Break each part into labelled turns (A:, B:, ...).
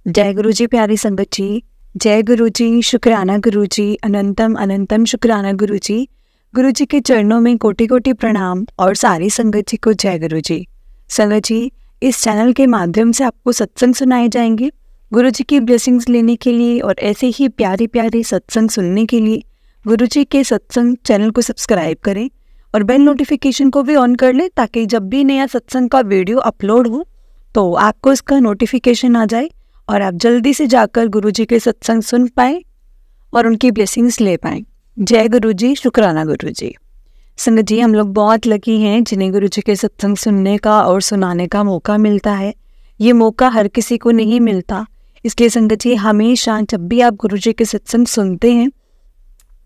A: जय गुरु जी प्यारी संगत जी। जय गुरु जी, शुक्राना गुरु जी, अनंतम अनंतम शुक्राना गुरु जी। गुरु जी के चरणों में कोटि कोटि प्रणाम और सारी संगत जी को जय गुरु जी। संगत जी, इस चैनल के माध्यम से आपको सत्संग सुनाए जाएंगे। गुरु जी की ब्लेसिंग्स लेने के लिए और ऐसे ही प्यारे प्यारे सत्संग सुनने के लिए गुरु जी के सत्संग चैनल को सब्सक्राइब करें और बेल नोटिफिकेशन को भी ऑन कर लें, ताकि जब भी नया सत्संग का वीडियो अपलोड हो तो आपको इसका नोटिफिकेशन आ जाए और आप जल्दी से जाकर गुरु जी के सत्संग सुन पाएँ और उनकी ब्लेसिंग्स ले पाएँ। जय गुरु जी, शुक्राना गुरु जी। संगत जी, हम लोग बहुत लकी हैं जिन्हें गुरु जी के सत्संग सुनने का और सुनाने का मौका मिलता है। ये मौका हर किसी को नहीं मिलता, इसलिए संगत जी हमेशा जब भी आप गुरु जी के सत्संग सुनते हैं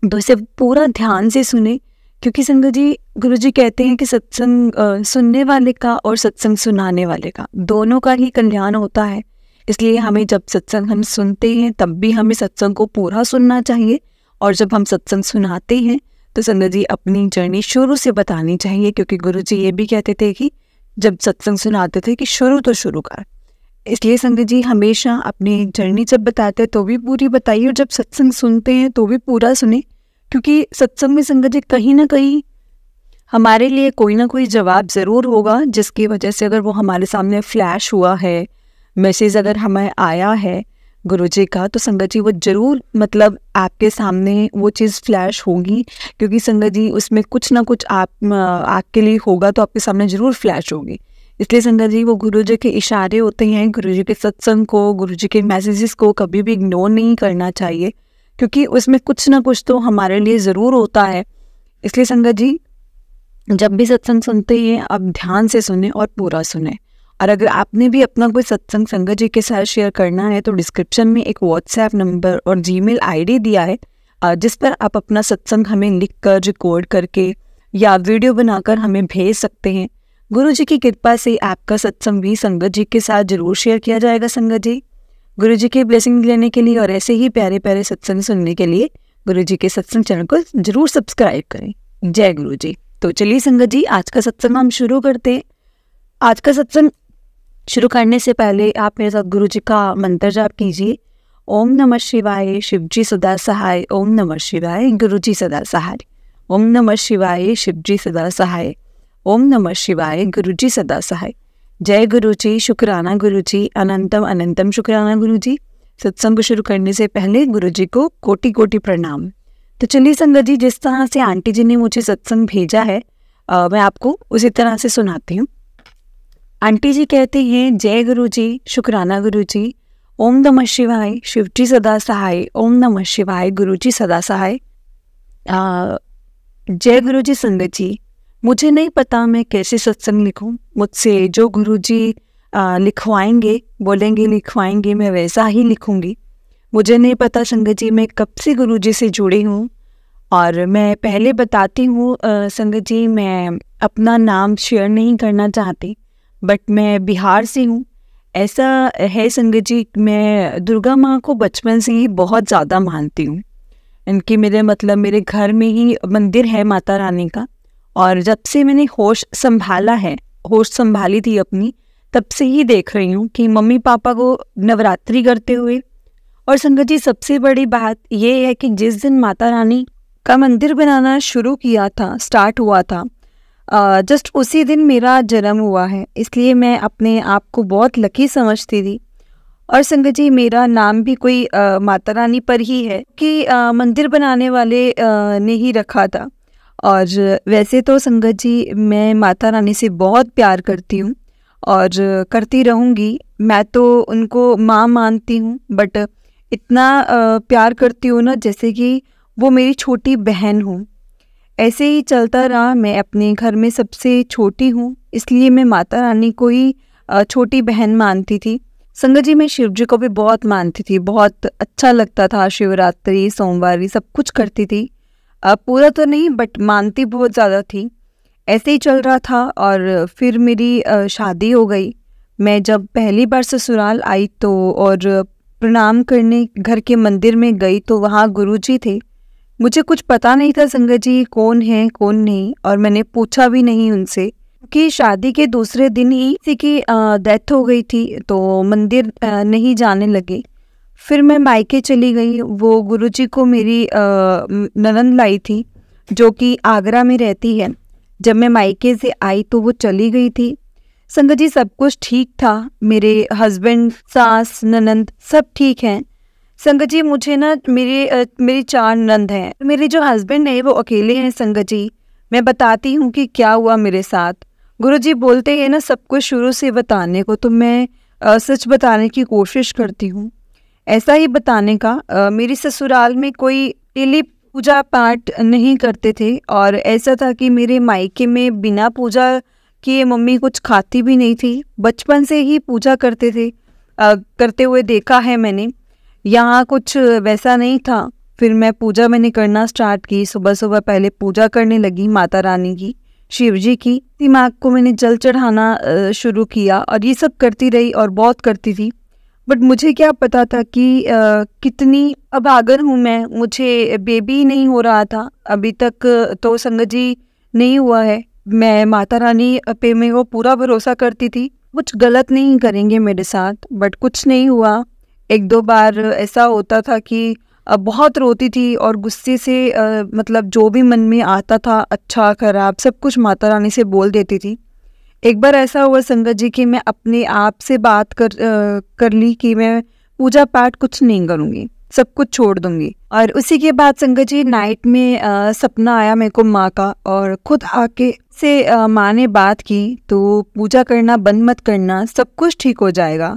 A: तो इसे पूरा ध्यान से सुने, क्योंकि संगत जी गुरु जी कहते हैं कि सत्संग सुनने वाले का और सत्संग सुनाने वाले का दोनों का ही कल्याण होता है। इसलिए हमें जब सत्संग हम सुनते हैं तब भी हमें सत्संग को पूरा सुनना चाहिए, और जब हम सत्संग सुनाते हैं तो संगत जी अपनी जर्नी शुरू से बतानी चाहिए, क्योंकि गुरु जी ये भी कहते थे कि जब सत्संग सुनाते थे कि शुरू तो शुरू कर। इसलिए संगत जी हमेशा अपनी जर्नी जब बताते हैं तो भी पूरी बताइए, और जब सत्संग सुनते हैं तो भी पूरा सुने, क्योंकि सत्संग में संगत जी कहीं ना कहीं हमारे लिए कोई ना कोई जवाब ज़रूर होगा, जिसकी वजह से अगर वो हमारे सामने फ्लैश हुआ है, मैसेज अगर हमें आया है गुरु जी का, तो संगत जी वो ज़रूर आपके सामने वो चीज़ फ्लैश होगी, क्योंकि संगत जी उसमें कुछ ना कुछ आपके लिए होगा तो आपके सामने ज़रूर फ्लैश होगी। इसलिए संगत जी वो गुरु जी के इशारे होते हैं। गुरु जी के सत्संग को, गुरु जी के मैसेजेस को कभी भी इग्नोर नहीं करना चाहिए, क्योंकि उसमें कुछ ना कुछ तो हमारे लिए ज़रूर होता है। इसलिए संगत जी जब भी सत्संग सुनते हैं आप ध्यान से सुने और पूरा सुने। और अगर आपने भी अपना कोई सत्संग संगत जी के साथ शेयर करना है तो डिस्क्रिप्शन में एक व्हाट्सएप नंबर और जीमेल आईडी दिया है, जिस पर आप अपना सत्संग हमें लिख कर, रिकॉर्ड करके या वीडियो बनाकर हमें भेज सकते हैं। गुरु जी की कृपा से आपका सत्संग भी संगत जी के साथ जरूर शेयर किया जाएगा। संगत जी गुरु जी की ब्लेसिंग लेने के लिए और ऐसे ही प्यारे प्यारे सत्संग सुनने के लिए गुरु जी के सत्संग चैनल को जरूर सब्सक्राइब करें। जय गुरु जी। तो चलिए संगत जी आज का सत्संग हम शुरू करते हैं। आज का सत्संग शुरू करने से पहले आप मेरे साथ गुरु जी का मंत्र जाप कीजिए। ओम नमः शिवाय, शिव जी सदा सहाय। ओम नमः शिवाय, गुरु जी सदा सहाय। ओम नमः शिवाय, शिव जी सदा सहाय। ओम नमः शिवाय, गुरु जी सदा सहाय। जय गुरु जी, शुक्राना गुरु जी, अनंतम अनंतम शुक्राना गुरु जी। सत्संग को शुरू करने से पहले गुरु जी को कोटि कोटि प्रणाम। तो चलिए संगत जी, जिस तरह से आंटी जी ने मुझे सत्संग भेजा है मैं आपको उसी तरह से सुनाती हूँ। आंटी जी कहते हैं, जय गुरु जी, शुक्राना गुरु जी। ओम नमः शिवाय, शिव जी सदा सहाय। ओम नमः शिवाय, गुरु जी सदा सहाय। जय गुरु जी। संगत जी मुझे नहीं पता मैं कैसे सत्संग लिखूं। मुझसे जो गुरु जी लिखवाएंगे, बोलेंगे लिखवाएंगे, मैं वैसा ही लिखूंगी। मुझे नहीं पता संगत जी मैं कब से गुरु जी से जुड़ी हूँ। और मैं पहले बताती हूँ संगत जी, मैं अपना नाम शेयर नहीं करना चाहती, बट मैं बिहार से हूँ। ऐसा है संगत जी, मैं दुर्गा माँ को बचपन से ही बहुत ज़्यादा मानती हूँ। इनकी मेरे घर में ही मंदिर है माता रानी का, और जब से मैंने होश संभाली थी अपनी, तब से ही देख रही हूँ कि मम्मी पापा को नवरात्रि करते हुए। और संगत जी सबसे बड़ी बात ये है कि जिस दिन माता रानी का मंदिर बनाना स्टार्ट हुआ था, जस्ट उसी दिन मेरा जन्म हुआ है। इसलिए मैं अपने आप को बहुत लकी समझती थी। और संगत जी मेरा नाम भी कोई माता रानी पर ही है कि मंदिर बनाने वाले ने ही रखा था। और वैसे तो संगत जी मैं माता रानी से बहुत प्यार करती हूँ और करती रहूँगी। मैं तो उनको माँ मानती हूँ, बट इतना प्यार करती हूँ ना जैसे कि वो मेरी छोटी बहन हो। ऐसे ही चलता रहा। मैं अपने घर में सबसे छोटी हूँ, इसलिए मैं माता रानी को ही छोटी बहन मानती थी। संगत जी मैं शिव जी को भी बहुत मानती थी, बहुत अच्छा लगता था। शिवरात्रि, सोमवारी सब कुछ करती थी, पूरा तो नहीं बट मानती बहुत ज़्यादा थी। ऐसे ही चल रहा था और फिर मेरी शादी हो गई। मैं जब पहली बार ससुराल आई तो और प्रणाम करने घर के मंदिर में गई तो वहाँ गुरुजी थे। मुझे कुछ पता नहीं था संगत जी कौन है कौन नहीं, और मैंने पूछा भी नहीं उनसे। कि शादी के दूसरे दिन ही किसी की डेथ हो गई थी, तो मंदिर नहीं जाने लगे। फिर मैं मायके चली गई। वो गुरुजी को मेरी ननंद लाई थी, जो कि आगरा में रहती है। जब मैं मायके से आई तो वो चली गई थी। संगत जी, सब कुछ ठीक था। मेरे हस्बैंड, सास, ननंद सब ठीक हैं। संगत जी, मुझे ना मेरी 4 ननंद हैं। मेरे जो हस्बैंड है वो अकेले हैं। संगत जी, मैं बताती हूँ कि क्या हुआ मेरे साथ। गुरुजी बोलते हैं ना सब कुछ शुरू से बताने को, तो मैं सच बताने की कोशिश करती हूँ। ऐसा ही बताने का, मेरी ससुराल में कोई डेली पूजा पाठ नहीं करते थे, और ऐसा था कि मेरे मायके में बिना पूजा किए मम्मी कुछ खाती भी नहीं थी। बचपन से ही पूजा करते थे, करते हुए देखा है मैंने। यहाँ कुछ वैसा नहीं था। फिर मैंने करना स्टार्ट की। सुबह सुबह पहले पूजा करने लगी माता रानी की, शिव जी की। दिमाग को मैंने जल चढ़ाना शुरू किया, और ये सब करती रही और बहुत करती थी। बट मुझे क्या पता था कि कितनी अभागन हूँ मैं। मुझे बेबी नहीं हो रहा था अभी तक, तो संगत जी नहीं हुआ है। मैं माता रानी पे में वो पूरा भरोसा करती थी, कुछ गलत नहीं करेंगे मेरे साथ। बट कुछ नहीं हुआ। 1-2 बार ऐसा होता था कि बहुत रोती थी, और गुस्से से मतलब जो भी मन में आता था, अच्छा खराब सब कुछ माता रानी से बोल देती थी। एक बार ऐसा हुआ संगत जी कि मैं अपने आप से बात कर ली कि मैं पूजा पाठ कुछ नहीं करूँगी, सब कुछ छोड़ दूंगी। और उसी के बाद संगत जी नाइट में सपना आया मेरे को माँ का, और खुद आके से माँ ने बात की, तो पूजा करना बंद मत करना, सब कुछ ठीक हो जाएगा।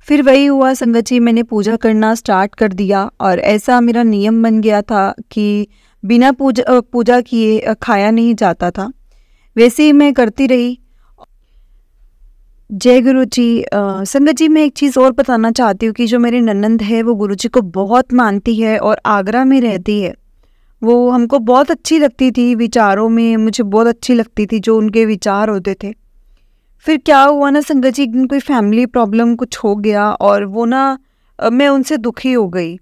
A: फिर वही हुआ संगत जी, मैंने पूजा करना स्टार्ट कर दिया, और ऐसा मेरा नियम बन गया था कि बिना पूजा किए खाया नहीं जाता था। वैसे ही मैं करती रही। जय गुरु जी। संगत जी, मैं एक चीज़ और बताना चाहती हूँ कि जो मेरी ननंद है वो गुरु जी को बहुत मानती है और आगरा में रहती है। वो हमको बहुत अच्छी लगती थी, विचारों में मुझे बहुत अच्छी लगती थी जो उनके विचार होते थे। फिर क्या हुआ ना संगत जी, कोई फैमिली प्रॉब्लम कुछ हो गया, और वो ना मैं उनसे दुखी हो गई।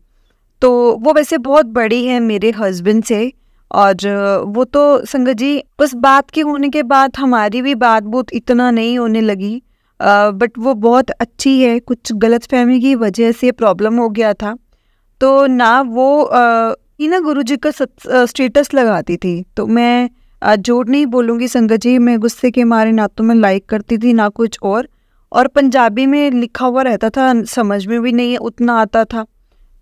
A: तो वो वैसे बहुत बड़ी है मेरे हस्बैंड से, और वो तो संगत जी उस बात के होने के बाद हमारी भी बात बहुत इतना नहीं होने लगी। बट वो बहुत अच्छी है। कुछ गलतफहमी की वजह से प्रॉब्लम हो गया था, तो ना वो ये ना गुरुजी का स्टेटस लगाती थी। तो मैं झूठ नहीं बोलूँगी संगत जी, मैं गुस्से के मारे ना तो मैं लाइक करती थी ना कुछ और पंजाबी में लिखा हुआ रहता था, समझ में भी नहीं उतना आता था,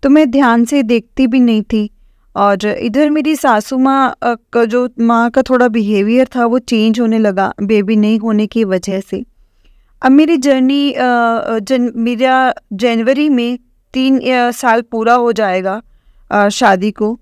A: तो मैं ध्यान से देखती भी नहीं थी। और इधर मेरी सासू माँ का जो माँ का थोड़ा बिहेवियर था वो चेंज होने लगा बेबी नहीं होने की वजह से। अब मेरी जर्नी मेरा जनवरी में 3 साल पूरा हो जाएगा शादी को।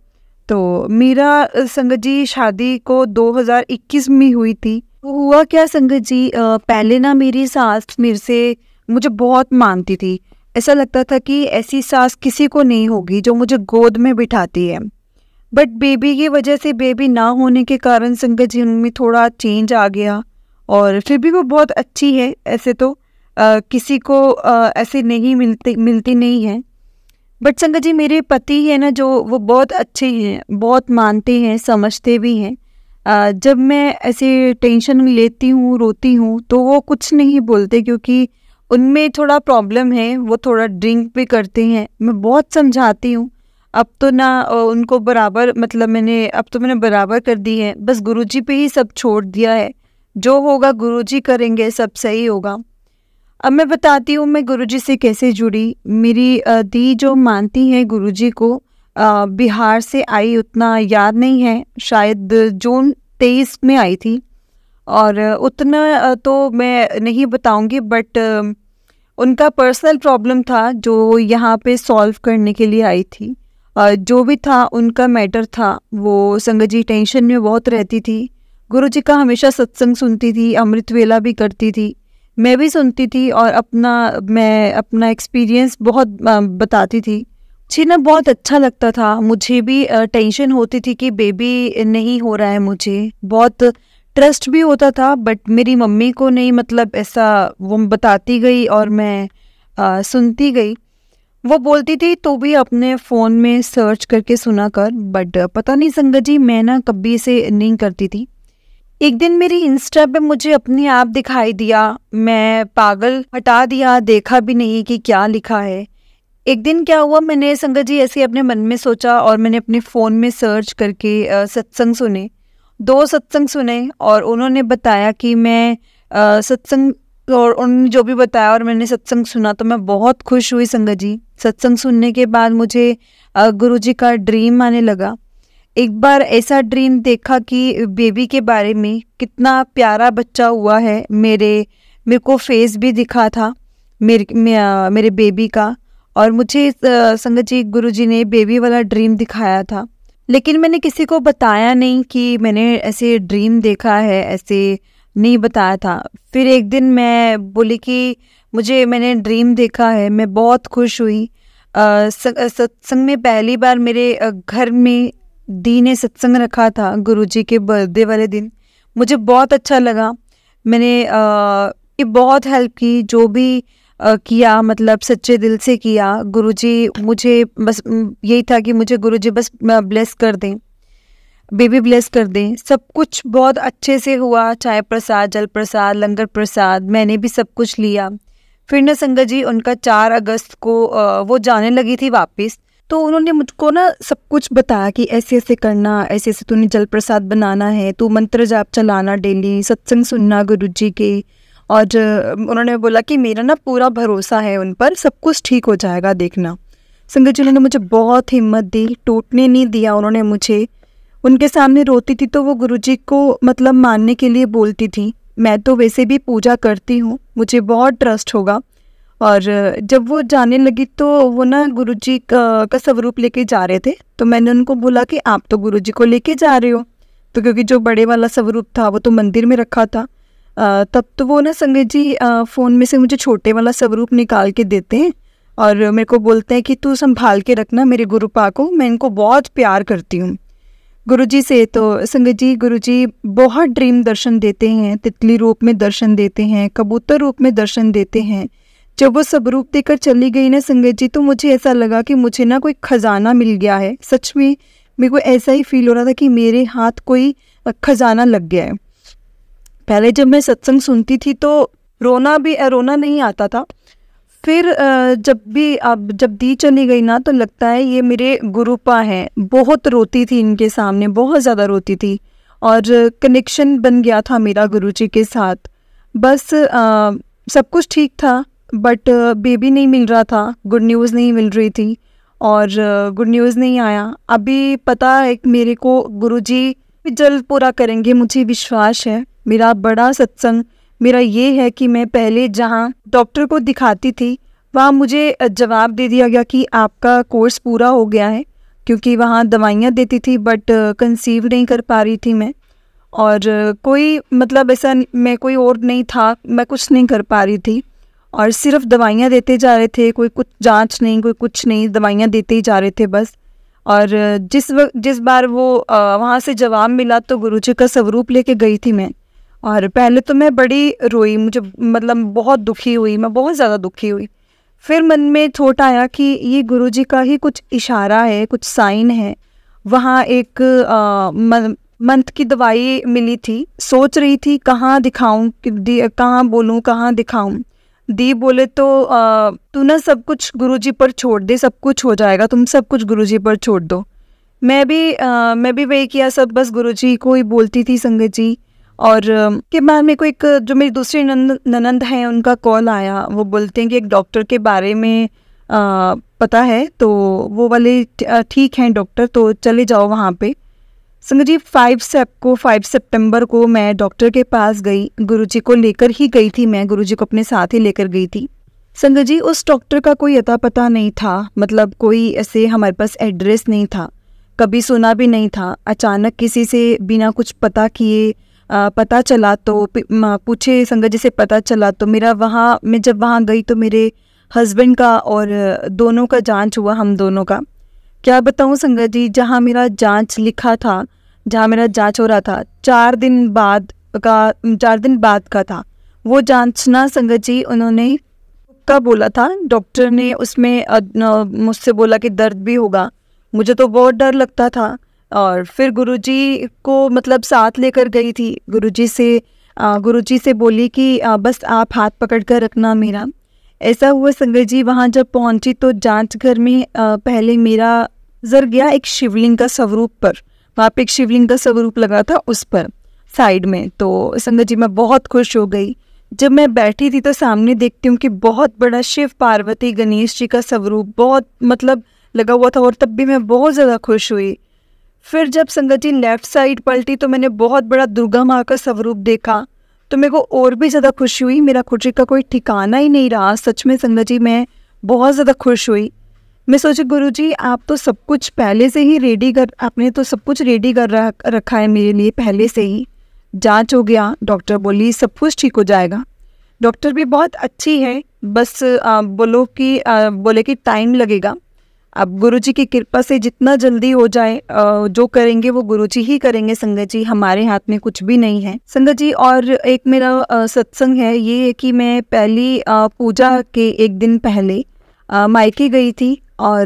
A: तो मेरा संगत जी शादी को 2021 में हुई थी। तो हुआ क्या संगत जी, पहले ना मेरी सास मुझे बहुत मानती थी। ऐसा लगता था कि ऐसी सास किसी को नहीं होगी जो मुझे गोद में बिठाती है। बट बेबी की वजह से, बेबी ना होने के कारण संगत जी उनमें थोड़ा चेंज आ गया। और फिर भी वो बहुत अच्छी है। ऐसे तो किसी को ऐसे नहीं मिलती नहीं है। बट संगत जी मेरे पति है ना जो, वो बहुत अच्छे हैं, बहुत मानते हैं, समझते भी हैं। जब मैं ऐसे टेंशन लेती हूँ, रोती हूँ, तो वो कुछ नहीं बोलते, क्योंकि उनमें थोड़ा प्रॉब्लम है। वो थोड़ा ड्रिंक भी करते हैं। मैं बहुत समझाती हूँ। अब तो ना उनको बराबर, मतलब मैंने बराबर कर दी है। बस गुरुजी पे ही सब छोड़ दिया है। जो होगा गुरुजी करेंगे, सब सही होगा। अब मैं बताती हूँ मैं गुरुजी से कैसे जुड़ी। मेरी दी जो मानती है गुरुजी को, बिहार से आई, उतना याद नहीं है, शायद जून 23 में आई थी। और उतना तो मैं नहीं बताऊंगी, बट उनका पर्सनल प्रॉब्लम था जो यहाँ पे सॉल्व करने के लिए आई थी। जो भी था उनका मैटर था। वो संगत जी टेंशन में बहुत रहती थी। गुरुजी का हमेशा सत्संग सुनती थी, अमृत वेला भी करती थी, मैं भी सुनती थी, और मैं अपना एक्सपीरियंस बहुत बताती थी। मुझे ना बहुत अच्छा लगता था। मुझे भी टेंशन होती थी कि बेबी नहीं हो रहा है, मुझे बहुत ट्रस्ट भी होता था, बट मेरी मम्मी को नहीं, मतलब ऐसा वो बताती गई और मैं सुनती गई। वो बोलती थी तो भी अपने फ़ोन में सर्च करके सुना कर, बट पता नहीं संगत जी मैं ना कभी से नहीं करती थी। एक दिन मेरी इंस्टा पे मुझे अपने आप दिखाई दिया, मैं पागल, हटा दिया, देखा भी नहीं कि क्या लिखा है। एक दिन क्या हुआ, मैंने संगत जी ऐसे ही अपने मन में सोचा और मैंने अपने फ़ोन में सर्च करके सत्संग सुने। 2 सत्संग सुने और उन्होंने बताया कि मैं सत्संग, और उन्होंने जो भी बताया और मैंने सत्संग सुना तो मैं बहुत खुश हुई संगत जी। सत्संग सुनने के बाद मुझे गुरुजी का ड्रीम आने लगा। एक बार ऐसा ड्रीम देखा कि बेबी के बारे में, कितना प्यारा बच्चा हुआ है। मेरे को फेस भी दिखा था मेरे बेबी का। और मुझे संगत जी गुरुजी ने बेबी वाला ड्रीम दिखाया था, लेकिन मैंने किसी को बताया नहीं कि मैंने ऐसे ड्रीम देखा है, ऐसे नहीं बताया था। फिर एक दिन मैं बोली कि मैंने ड्रीम देखा है, मैं बहुत खुश हुई। सत्संग में पहली बार मेरे घर में दी ने सत्संग रखा था गुरुजी के बर्थडे वाले दिन। मुझे बहुत अच्छा लगा। मैंने ये बहुत हेल्प की, जो भी किया मतलब सच्चे दिल से किया। गुरुजी मुझे बस यही था कि मुझे गुरुजी बस ब्लेस कर दें, बेबी ब्लेस कर दें। सब कुछ बहुत अच्छे से हुआ, चाय प्रसाद, जल प्रसाद, लंगर प्रसाद, मैंने भी सब कुछ लिया। फिर ना संगत जी उनका 4 अगस्त को वो जाने लगी थी वापस, तो उन्होंने मुझको ना सब कुछ बताया कि ऐसे ऐसे करना, ऐसे ऐसे तूने जल प्रसाद बनाना है, तू मंत्र जाप चलाना डेली, सत्संग सुनना गुरुजी के। और उन्होंने बोला कि मेरा ना पूरा भरोसा है उन पर, सब कुछ ठीक हो जाएगा, देखना। संगत जी उन्होंने मुझे बहुत हिम्मत दी, टूटने नहीं दिया उन्होंने मुझे। उनके सामने रोती थी तो वो गुरुजी को मतलब मानने के लिए बोलती थी। मैं तो वैसे भी पूजा करती हूँ, मुझे बहुत ट्रस्ट होगा। और जब वो जाने लगी तो वो ना गुरुजी का स्वरूप लेके जा रहे थे, तो मैंने उनको बोला कि आप तो गुरुजी को लेके जा रहे हो। तो क्योंकि जो बड़े वाला स्वरूप था वो तो मंदिर में रखा था, तब तो वो ना संगत जी फ़ोन में से मुझे छोटे वाला स्वरूप निकाल के देते हैं और मेरे को बोलते हैं कि तू संभाल के रखना मेरे गुरुपा को, मैं इनको बहुत प्यार करती हूँ। गुरुजी से तो संगत जी गुरुजी बहुत ड्रीम दर्शन देते हैं, तितली रूप में दर्शन देते हैं, कबूतर रूप में दर्शन देते हैं। जब वो सब रूप देकर चली गई ना संगत जी, तो मुझे ऐसा लगा कि मुझे ना कोई खजाना मिल गया है। सच में मेरे को ऐसा ही फील हो रहा था कि मेरे हाथ कोई खजाना लग गया है। पहले जब मैं सत्संग सुनती थी तो रोना नहीं आता था। फिर जब दी चली गई ना तो लगता है ये मेरे गुरुपा हैं। बहुत रोती थी इनके सामने, बहुत ज़्यादा रोती थी और कनेक्शन बन गया था मेरा गुरुजी के साथ। बस सब कुछ ठीक था, बट बेबी नहीं मिल रहा था, गुड न्यूज़ नहीं मिल रही थी और गुड न्यूज़ नहीं आया। अभी पता है मेरे को गुरुजी जल्द पूरा करेंगे, मुझे विश्वास है। मेरा बड़ा सत्संग मेरा ये है कि मैं पहले जहाँ डॉक्टर को दिखाती थी वहाँ मुझे जवाब दे दिया गया कि आपका कोर्स पूरा हो गया है, क्योंकि वहाँ दवाइयाँ देती थी बट कंसीव नहीं कर पा रही थी मैं। और कोई मतलब ऐसा मैं कोई और नहीं था, मैं कुछ नहीं कर पा रही थी और सिर्फ दवाइयाँ देते जा रहे थे, कोई कुछ जांच नहीं, कोई कुछ नहीं, दवाइयाँ देते ही जा रहे थे बस। और जिस बार वो वहाँ से जवाब मिला तो गुरुजी का स्वरूप लेके गई थी मैं। और पहले तो मैं बड़ी रोई, मुझे मतलब बहुत दुखी हुई, मैं बहुत ज़्यादा दुखी हुई। फिर मन में थॉट आया कि ये गुरुजी का ही कुछ इशारा है, कुछ साइन है। वहाँ एक मंथ की दवाई मिली थी, सोच रही थी कहाँ दिखाऊं, कहाँ बोलूं, कहाँ दिखाऊं। दी बोले तो तू ना सब कुछ गुरुजी पर छोड़ दे, सब कुछ हो जाएगा, तुम सब कुछ गुरुजी पर छोड़ दो। मैं भी वही किया, सब बस गुरुजी को ही बोलती थी संगत जी। और के बाद मेरे को एक जो मेरी दूसरी ननंद हैं उनका कॉल आया। वो बोलते हैं कि एक डॉक्टर के बारे में पता है, तो वो वाले ठीक हैं डॉक्टर, तो चले जाओ वहाँ पे। संगत जी 5 सितंबर को मैं डॉक्टर के पास गई, गुरुजी को लेकर ही गई थी मैं, गुरुजी को अपने साथ ही लेकर गई थी। संगत जी उस डॉक्टर का कोई अता पता नहीं था, मतलब कोई ऐसे हमारे पास एड्रेस नहीं था, कभी सुना भी नहीं था। अचानक किसी से बिना कुछ पता किए पता चला, तो पूछे संगत जी से पता चला। तो मैं जब वहाँ गई तो मेरे हस्बैंड का और दोनों का जांच हुआ, हम दोनों का। क्या बताऊँ संगत जी, जहाँ मेरा जांच लिखा था, जहाँ मेरा जांच हो रहा था, 4 दिन बाद का था वो जांच ना संगत जी। उन्होंने का बोला था डॉक्टर ने, उसमें मुझसे बोला कि दर्द भी होगा। मुझे तो बहुत डर लगता था, और फिर गुरुजी को मतलब साथ लेकर गई थी। गुरुजी से बोली कि बस आप हाथ पकड़ कर रखना मेरा। ऐसा हुआ संगत जी, वहाँ जब पहुँची तो जांच घर में पहले मेरा नजर गया एक शिवलिंग का स्वरूप पर। वहाँ पे एक शिवलिंग का स्वरूप लगा था उस पर साइड में। तो संगत जी मैं बहुत खुश हो गई। जब मैं बैठी थी तो सामने देखती हूँ कि बहुत बड़ा शिव पार्वती गणेश जी का स्वरूप बहुत मतलब लगा हुआ था, और तब भी मैं बहुत ज़्यादा खुश हुई। फिर जब संगत जी लेफ़्ट साइड पलटी तो मैंने बहुत बड़ा दुर्गा माँ का स्वरूप देखा, तो मेरे को और भी ज़्यादा खुशी हुई। मेरा खुशी का कोई ठिकाना ही नहीं रहा। सच में संगत जी मैं बहुत ज़्यादा खुश हुई। मैं सोची गुरुजी आप तो सब कुछ पहले से ही आपने तो सब कुछ रेडी कर रखा है मेरे लिए पहले से ही। जांच हो गया, डॉक्टर बोली सब कुछ ठीक हो जाएगा। डॉक्टर भी बहुत अच्छी है, बस बोले कि टाइम लगेगा। अब गुरुजी की कृपा से जितना जल्दी हो जाए, जो करेंगे वो गुरुजी ही करेंगे संगत जी, हमारे हाथ में कुछ भी नहीं है संगत जी। और एक मेरा सत्संग है ये कि मैं पहली पूजा के एक दिन पहले मायके गई थी, और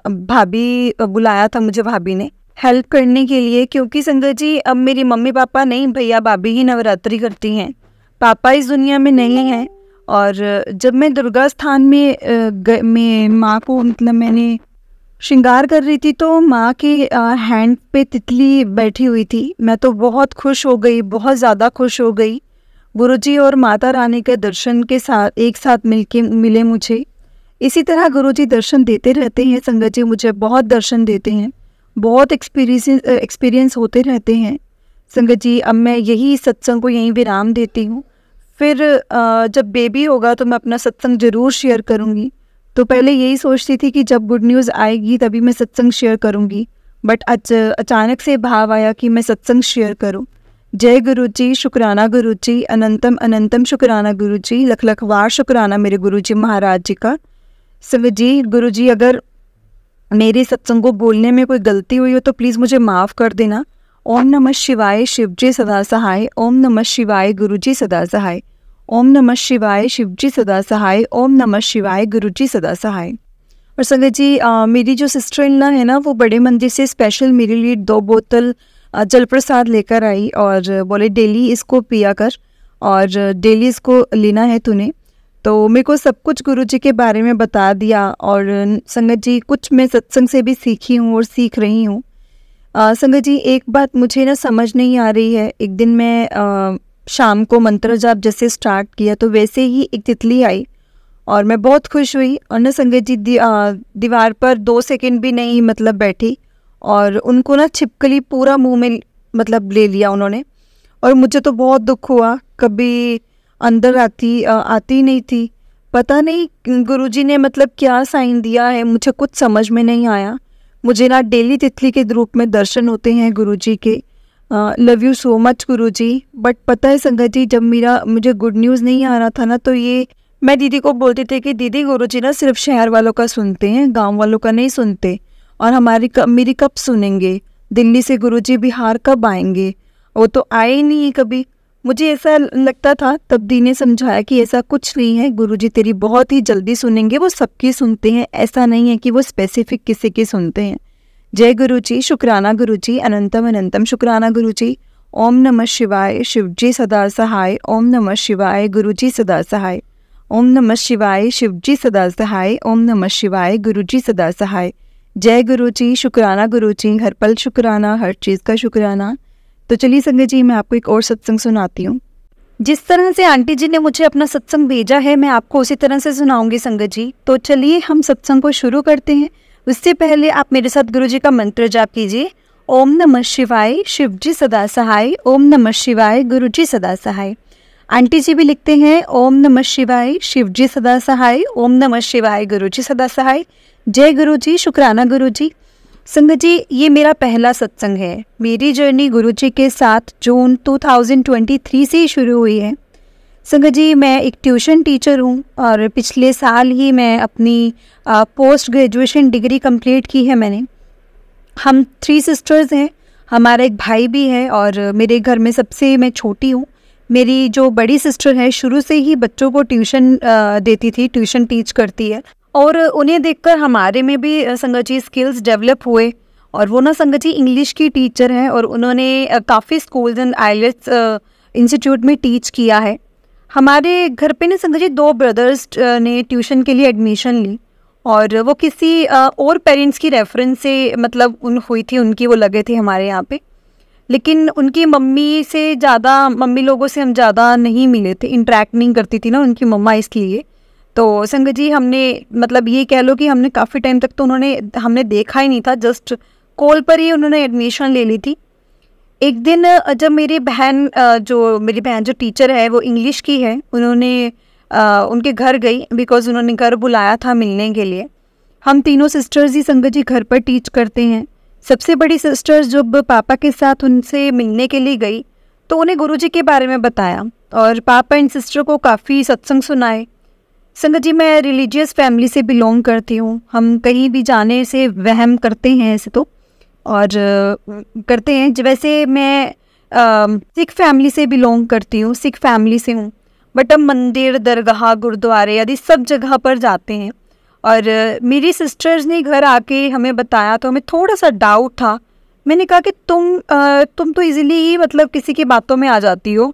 A: भाभी बुलाया था मुझे, भाभी ने हेल्प करने के लिए, क्योंकि संगत जी अब मेरी मम्मी पापा नहीं, भैया भाभी ही नवरात्रि करती हैं, पापा इस दुनिया में नहीं हैं। और जब मैं दुर्गा स्थान में माँ को मतलब मैंने श्रृंगार कर रही थी तो माँ के हैंड पे तितली बैठी हुई थी। मैं तो बहुत खुश हो गई, बहुत ज़्यादा खुश हो गई। गुरुजी और माता रानी के दर्शन के साथ एक साथ मिले मुझे। इसी तरह गुरुजी दर्शन देते रहते हैं संगत जी, मुझे बहुत दर्शन देते हैं, बहुत एक्सपीरियंस होते रहते हैं संगत जी। अब मैं यही सत्संग को यहीं विराम देती हूँ। फिर जब बेबी होगा तो मैं अपना सत्संग ज़रूर शेयर करूँगी। तो पहले यही सोचती थी कि जब गुड न्यूज़ आएगी तभी मैं सत्संग शेयर करूँगी, बट अचानक से भाव आया कि मैं सत्संग शेयर करूँ। जय गुरुजी, शुक्राना गुरुजी, अनंतम अनंतम शुक्राना गुरुजी, लख लख वार शुक्राना मेरे गुरुजी महाराज जी का। संगत जी गुरुजी अगर मेरे सत्संग को बोलने में कोई गलती हुई हो तो प्लीज़ मुझे माफ़ कर देना। ओम नमः शिवाय शिवजी सदा सहाय, ओम नमः शिवाय गुरुजी सदा सहाय, ओम नमः शिवाय शिवजी सदा सहाय, ओम नमः शिवाय गुरुजी सदा सहाय। और संगत जी मेरी जो सिस्टर इन लॉ है ना, वो बड़े मंदिर से स्पेशल मेरे लिए 2 बोतल जल प्रसाद लेकर आई और बोले डेली इसको पिया कर और डेली इसको लेना है तूने। तो मेरे को सब कुछ गुरुजी के बारे में बता दिया। और संगत जी कुछ मैं सत्संग से भी सीखी हूँ और सीख रही हूँ। संगत जी एक बात मुझे ना समझ नहीं आ रही है। एक दिन मैं शाम को मंत्र जाप जैसे स्टार्ट किया तो वैसे ही एक तितली आई और मैं बहुत खुश हुई। और ना संगत जी दीवार पर 2 सेकंड भी नहीं मतलब बैठी और उनको ना छिपकली पूरा मुंह में मतलब ले लिया उन्होंने। और मुझे तो बहुत दुख हुआ, कभी अंदर आती नहीं थी। पता नहीं गुरुजी ने मतलब क्या साइन दिया है, मुझे कुछ समझ में नहीं आया। मुझे ना डेली तितली के रूप में दर्शन होते हैं गुरुजी के। Love you so much Guruji. But पता है संगत जी जब मुझे गुड न्यूज़ नहीं आ रहा था ना, तो ये मैं दीदी को बोलती थी कि दीदी गुरुजी ना सिर्फ शहर वालों का सुनते हैं, गांव वालों का नहीं सुनते। और मेरी कब सुनेंगे, दिल्ली से गुरुजी बिहार कब आएंगे, वो तो आए ही नहीं कभी। मुझे ऐसा लगता था, तब दी ने समझाया कि ऐसा कुछ नहीं है, गुरुजी तेरी बहुत ही जल्दी सुनेंगे, वो सबकी सुनते हैं, ऐसा नहीं है कि वो स्पेसिफिक किसी की सुनते हैं। जय गुरुजी, शुक्राना गुरुजी, अनंतम अनंतम शुक्राना गुरुजी। ओम नमः शिवाय शिवजी सदा सहाय, ओम नमः शिवाय गुरुजी सदा सहाय, ओम नमः शिवाय शिवजी सदा सहाय, ओम नमः शिवाय गुरुजी सदा सहाय। जय गुरुजी, शुक्राना गुरुजी, हर पल शुक्राना, हर चीज़ का शुक्राना। तो चलिए संगत जी मैं आपको एक और सत्संग सुनाती हूँ। जिस तरह से आंटी जी ने मुझे अपना सत्संग भेजा है मैं आपको उसी तरह से सुनाऊंगी संगत जी। तो चलिए हम सत्संग को शुरू करते हैं। उससे पहले आप मेरे साथ गुरुजी का मंत्र जाप कीजिए। ओम नमः शिवाय शिवजी सदा सहाय, ओम नमः शिवाय गुरुजी सदा सहाय। आंटी जी भी लिखते हैं ओम नमः शिवाय शिवजी सदा सहाय, ओम नमः शिवाय गुरुजी सदा सहाय। जय गुरुजी, शुक्राना गुरुजी। संगत जी ये मेरा पहला सत्संग है। मेरी जर्नी गुरुजी के साथ जून 2023 से ही शुरू हुई है। संगत जी मैं एक ट्यूशन टीचर हूँ और पिछले साल ही मैं अपनी पोस्ट ग्रेजुएशन डिग्री कंप्लीट की है मैंने। हम 3 सिस्टर्स हैं, हमारा एक भाई भी है और मेरे घर में सबसे मैं छोटी हूँ। मेरी जो बड़ी सिस्टर है शुरू से ही बच्चों को ट्यूशन देती थी, ट्यूशन टीच करती है और उन्हें देखकर हमारे में भी संगत जी स्किल्स डेवलप हुए और वो ना संगत जी इंग्लिश की टीचर हैं और उन्होंने काफ़ी स्कूल्स एंड आइलेट्स इंस्टीट्यूट में टीच किया है। हमारे घर पे ना संगत जी 2 ब्रदर्स ने ट्यूशन के लिए एडमिशन ली और वो किसी और पेरेंट्स की रेफरेंस से मतलब हुई थी उनकी, वो लगे थे हमारे यहाँ पे। लेकिन उनकी मम्मी से ज़्यादा, मम्मी लोगों से हम ज़्यादा नहीं मिले थे, इंटरेक्ट नहीं करती थी ना उनकी मम्मा, इसलिए। तो संगत जी हमने मतलब ये कह लो कि हमने काफ़ी टाइम तक तो हमने देखा ही नहीं था, जस्ट कॉल पर ही उन्होंने एडमिशन ले ली थी। एक दिन जब मेरी बहन जो टीचर है वो इंग्लिश की है, उन्होंने उनके घर गई बिकॉज़ उन्होंने घर बुलाया था मिलने के लिए। हम तीनों सिस्टर्स ही संगत जी घर पर टीच करते हैं। सबसे बड़ी सिस्टर जब पापा के साथ उनसे मिलने के लिए गई तो उन्हें गुरुजी के बारे में बताया और पापा इन सिस्टर को काफ़ी सत्संग सुनाए। संगत जी मैं रिलीजियस फैमिली से बिलोंग करती हूँ। हम कहीं भी जाने से वहम करते हैं ऐसे तो, और करते हैं। वैसे मैं सिख फैमिली से बिलोंग करती हूँ, सिख फैमिली से हूँ, बट हम मंदिर, दरगाह, गुरुद्वारे आदि सब जगह पर जाते हैं। और मेरी सिस्टर्स ने घर आके हमें बताया तो हमें थोड़ा सा डाउट था। मैंने कहा कि तुम तो इजीली ही मतलब किसी की बातों में आ जाती हो।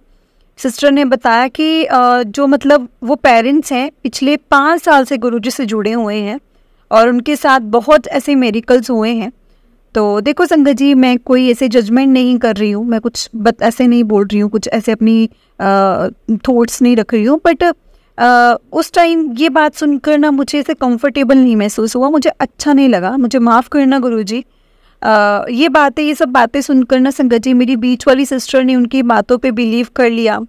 A: सिस्टर ने बताया कि जो मतलब वो पेरेंट्स हैं पिछले 5 साल से गुरुजी से जुड़े हुए हैं और उनके साथ बहुत ऐसे मेरिकल्स हुए हैं। तो देखो संगत जी मैं कोई ऐसे जजमेंट नहीं कर रही हूँ, मैं कुछ ऐसे नहीं बोल रही हूँ, कुछ ऐसे अपनी थॉट्स नहीं रख रही हूँ, बट उस टाइम ये बात सुनकर ना मुझे ऐसे कंफर्टेबल नहीं महसूस हुआ, मुझे अच्छा नहीं लगा। मुझे माफ़ करना गुरुजी। ये सब बातें सुनकर ना संगत जी मेरी बीच वाली सिस्टर ने उनकी बातों पे बिलीव कर लिया,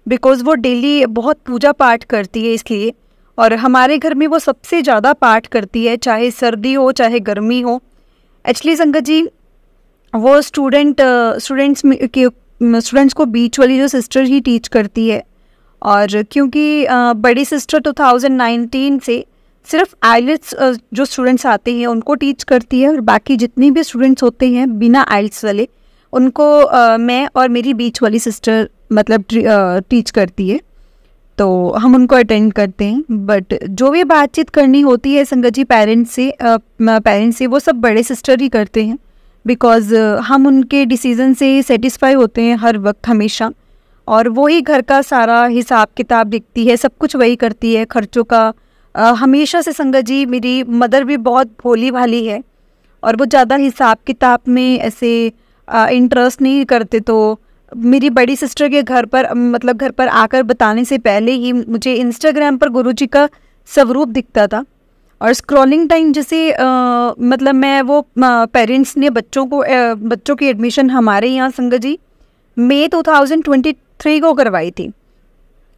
A: बिकॉज़ वो डेली बहुत पूजा पाठ करती है इसलिए, और हमारे घर में वो सबसे ज़्यादा पाठ करती है, चाहे सर्दी हो चाहे गर्मी हो। एक्चुअली संगत जी वो स्टूडेंट्स को बीच वाली जो सिस्टर ही टीच करती है। और क्योंकि बड़ी सिस्टर 2019 से सिर्फ आइलेट्स जो स्टूडेंट्स आते हैं उनको टीच करती है, और बाकी जितने भी स्टूडेंट्स होते हैं बिना आइल्स वाले उनको मैं और मेरी बीच वाली सिस्टर मतलब टीच करती है। तो हम उनको अटेंड करते हैं। बट जो भी बातचीत करनी होती है संगत जी पेरेंट्स से वो सब बड़े सिस्टर ही करते हैं, बिकॉज़ हम उनके डिसीज़न से सेटिस्फाई होते हैं हर वक्त हमेशा, और वही घर का सारा हिसाब किताब लिखती है, सब कुछ वही करती है, खर्चों का। हमेशा से संगत जी मेरी मदर भी बहुत भोली भाली है और वो ज़्यादा हिसाब किताब में ऐसे इंटरेस्ट नहीं करते। तो मेरी बड़ी सिस्टर के घर पर आकर बताने से पहले ही मुझे इंस्टाग्राम पर गुरुजी का स्वरूप दिखता था, और स्क्रॉलिंग टाइम जैसे मतलब मैं वो पेरेंट्स ने बच्चों की एडमिशन हमारे यहाँ संगत जी मई 2023 को करवाई थी,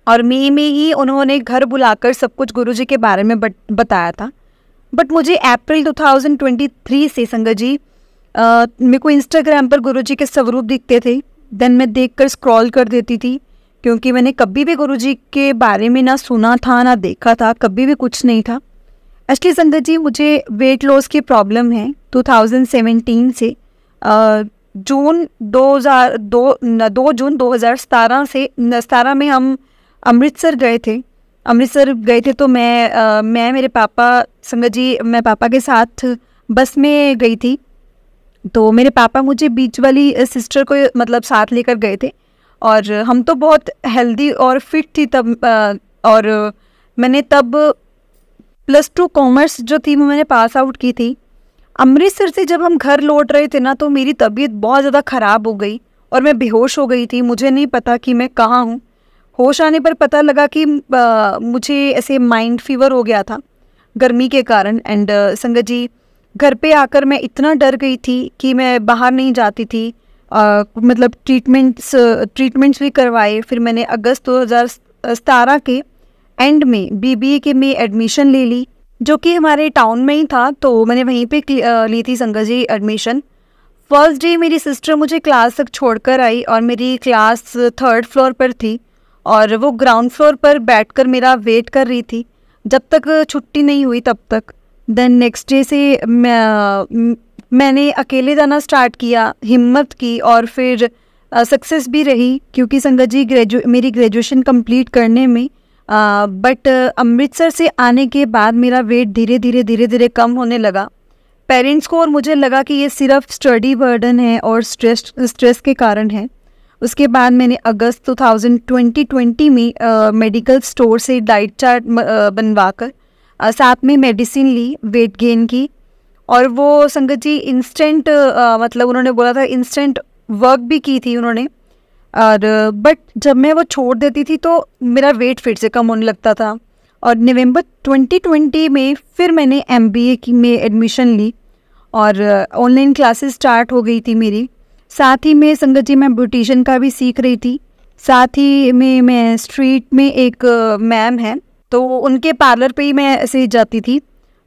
A: और मई में ही उन्होंने घर बुलाकर सब कुछ गुरुजी के बारे में बताया था। बट मुझे अप्रैल 2023 से संगत जी मेरे को इंस्टाग्राम पर गुरुजी के स्वरूप दिखते थे। देन मैं देखकर स्क्रॉल कर देती थी, क्योंकि मैंने कभी भी गुरुजी के बारे में ना सुना था ना देखा था, कभी भी कुछ नहीं था। एक्चुअली संगत जी मुझे वेट लॉस की प्रॉब्लम है 2017 से। 2 जून 2017 में हम अमृतसर गए थे। तो मैं मेरे पापा संगत जी मैं पापा के साथ बस में गई थी। तो मेरे पापा मुझे बीच वाली सिस्टर को मतलब साथ लेकर गए थे, और हम तो बहुत हेल्दी और फिट थी तब। और मैंने तब +2 कॉमर्स जो थी वो मैंने पास आउट की थी। अमृतसर से जब हम घर लौट रहे थे ना तो मेरी तबीयत बहुत ज़्यादा ख़राब हो गई और मैं बेहोश हो गई थी। मुझे नहीं पता कि मैं कहाँ हूँ। होश आने पर पता लगा कि मुझे ऐसे माइंड फीवर हो गया था गर्मी के कारण। एंड संगत जी घर पे आकर मैं इतना डर गई थी कि मैं बाहर नहीं जाती थी। मतलब ट्रीटमेंट्स भी करवाए। फिर मैंने अगस्त 2017 के एंड में BBA के में एडमिशन ले ली, जो कि हमारे टाउन में ही था, तो मैंने वहीं पे ली थी संगत जी एडमिशन। फर्स्ट डे मेरी सिस्टर मुझे क्लास तक छोड़कर आई और मेरी क्लास 3rd फ्लोर पर थी, और वो ग्राउंड फ्लोर पर बैठकर मेरा वेट कर रही थी जब तक छुट्टी नहीं हुई तब तक। देन नेक्स्ट डे से मैंने अकेले जाना स्टार्ट किया, हिम्मत की, और फिर सक्सेस भी रही, क्योंकि संगत जी मेरी ग्रेजुएशन कंप्लीट करने में। बट अमृतसर से आने के बाद मेरा वेट धीरे धीरे कम होने लगा। पेरेंट्स को और मुझे लगा कि ये सिर्फ स्टडी बर्डन है और स्ट्रेस के कारण है। उसके बाद मैंने अगस्त 2020 में मेडिकल स्टोर से डाइट चार्ट बनवाकर साथ में मेडिसिन ली, वेट गेन की। और वो संगत जी इंस्टेंट मतलब उन्होंने बोला था इंस्टेंट वर्क भी की थी उन्होंने। और बट जब मैं वो छोड़ देती थी तो मेरा वेट फिर से कम होने लगता था। और नवंबर 2020 में फिर मैंने MBA की में एडमिशन ली और ऑनलाइन क्लासेस स्टार्ट हो गई थी मेरी। साथ ही में संगत जी मैं ब्यूटिशियन का भी सीख रही थी। साथ ही में मैं स्ट्रीट में एक मैम है तो उनके पार्लर पे ही मैं ऐसे जाती थी,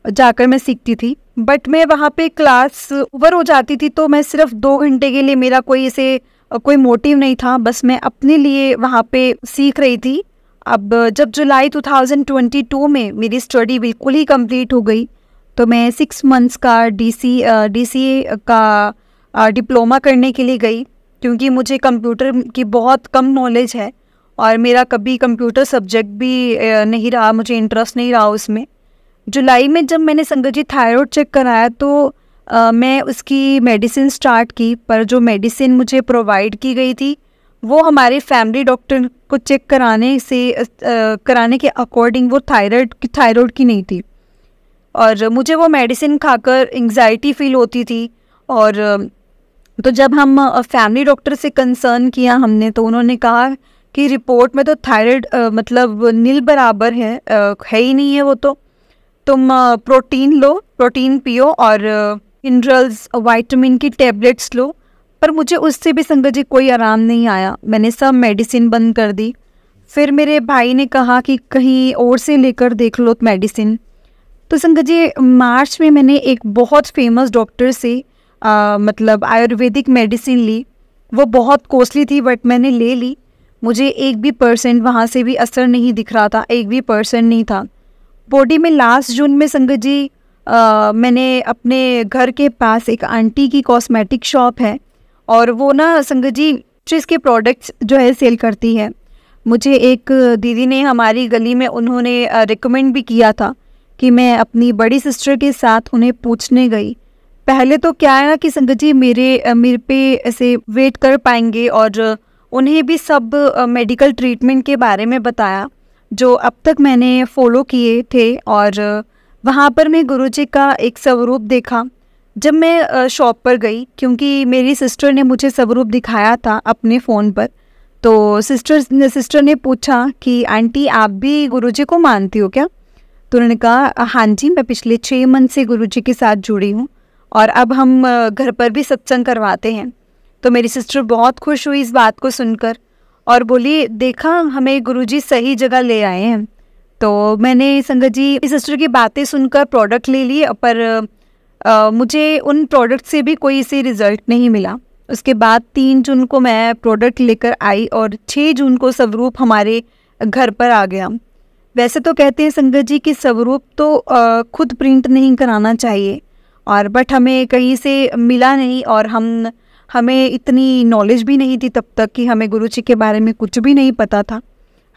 A: जाकर मैं सीखती थी। बट मैं वहाँ पे क्लास ओवर हो जाती थी तो मैं सिर्फ 2 घंटे के लिए, मेरा कोई ऐसे कोई मोटिव नहीं था, बस मैं अपने लिए वहाँ पे सीख रही थी। अब जब जुलाई 2022 में मेरी स्टडी बिल्कुल ही कंप्लीट हो गई तो मैं 6 मंथ्स का DCA का डिप्लोमा करने के लिए गई, क्योंकि मुझे कंप्यूटर की बहुत कम नॉलेज है और मेरा कभी कंप्यूटर सब्जेक्ट भी नहीं रहा, मुझे इंटरेस्ट नहीं रहा उसमें। जुलाई में जब मैंने संगत जी थायराइड चेक कराया तो मैं उसकी मेडिसिन स्टार्ट की, पर जो मेडिसिन मुझे प्रोवाइड की गई थी वो हमारे फैमिली डॉक्टर को चेक कराने के अकॉर्डिंग वो थायराइड की नहीं थी। और मुझे वो मेडिसिन खाकर एंग्जाइटी फील होती थी। और तो जब हम फैमिली डॉक्टर से कंसर्न किया हमने, तो उन्होंने कहा कि रिपोर्ट में तो थायराइड मतलब नील बराबर है ही नहीं है वो, तो तुम प्रोटीन लो, प्रोटीन पियो और मिनरल्स विटामिन की टेबलेट्स लो। पर मुझे उससे भी संगत जी कोई आराम नहीं आया, मैंने सब मेडिसिन बंद कर दी। फिर मेरे भाई ने कहा कि कहीं और से लेकर देख लो मेडिसिन। तो संगत जी मार्च में मैंने एक बहुत फेमस डॉक्टर से मतलब आयुर्वेदिक मेडिसिन ली। वो बहुत कॉस्टली थी बट मैंने ले ली। मुझे 1% वहाँ से भी असर नहीं दिख रहा था, 1% नहीं था बॉडी में। लास्ट जून में संगत जी मैंने अपने घर के पास एक आंटी की कॉस्मेटिक शॉप है और वो ना संगत जी जिसके प्रोडक्ट्स जो है सेल करती है। मुझे एक दीदी ने हमारी गली में उन्होंने रिकमेंड भी किया था कि मैं अपनी बड़ी सिस्टर के साथ उन्हें पूछने गई। पहले तो क्या है ना कि संगत जी मेरे पे ऐसे वेट कर पाएंगे और उन्हें भी सब मेडिकल ट्रीटमेंट के बारे में बताया जो अब तक मैंने फॉलो किए थे। और वहाँ पर मैं गुरुजी का एक स्वरूप देखा जब मैं शॉप पर गई, क्योंकि मेरी सिस्टर ने मुझे स्वरूप दिखाया था अपने फ़ोन पर। तो सिस्टर ने पूछा कि आंटी आप भी गुरुजी को मानती हो क्या? तो उन्होंने कहा हाँ जी, मैं पिछले 6 मंथ से गुरुजी के साथ जुड़ी हूँ और अब हम घर पर भी सत्संग करवाते हैं। तो मेरी सिस्टर बहुत खुश हुई इस बात को सुनकर और बोली देखा हमें गुरुजी सही जगह ले आए हैं। तो मैंने संगत जी सिस्टर की बातें सुनकर प्रोडक्ट ले लिए, पर मुझे उन प्रोडक्ट से भी कोई इसे रिज़ल्ट नहीं मिला। उसके बाद 3 जून को मैं प्रोडक्ट लेकर आई और 6 जून को स्वरूप हमारे घर पर आ गया। वैसे तो कहते हैं संगत जी कि स्वरूप तो खुद प्रिंट नहीं कराना चाहिए, और बट हमें कहीं से मिला नहीं और हमें इतनी नॉलेज भी नहीं थी तब तक कि हमें गुरुजी के बारे में कुछ भी नहीं पता था।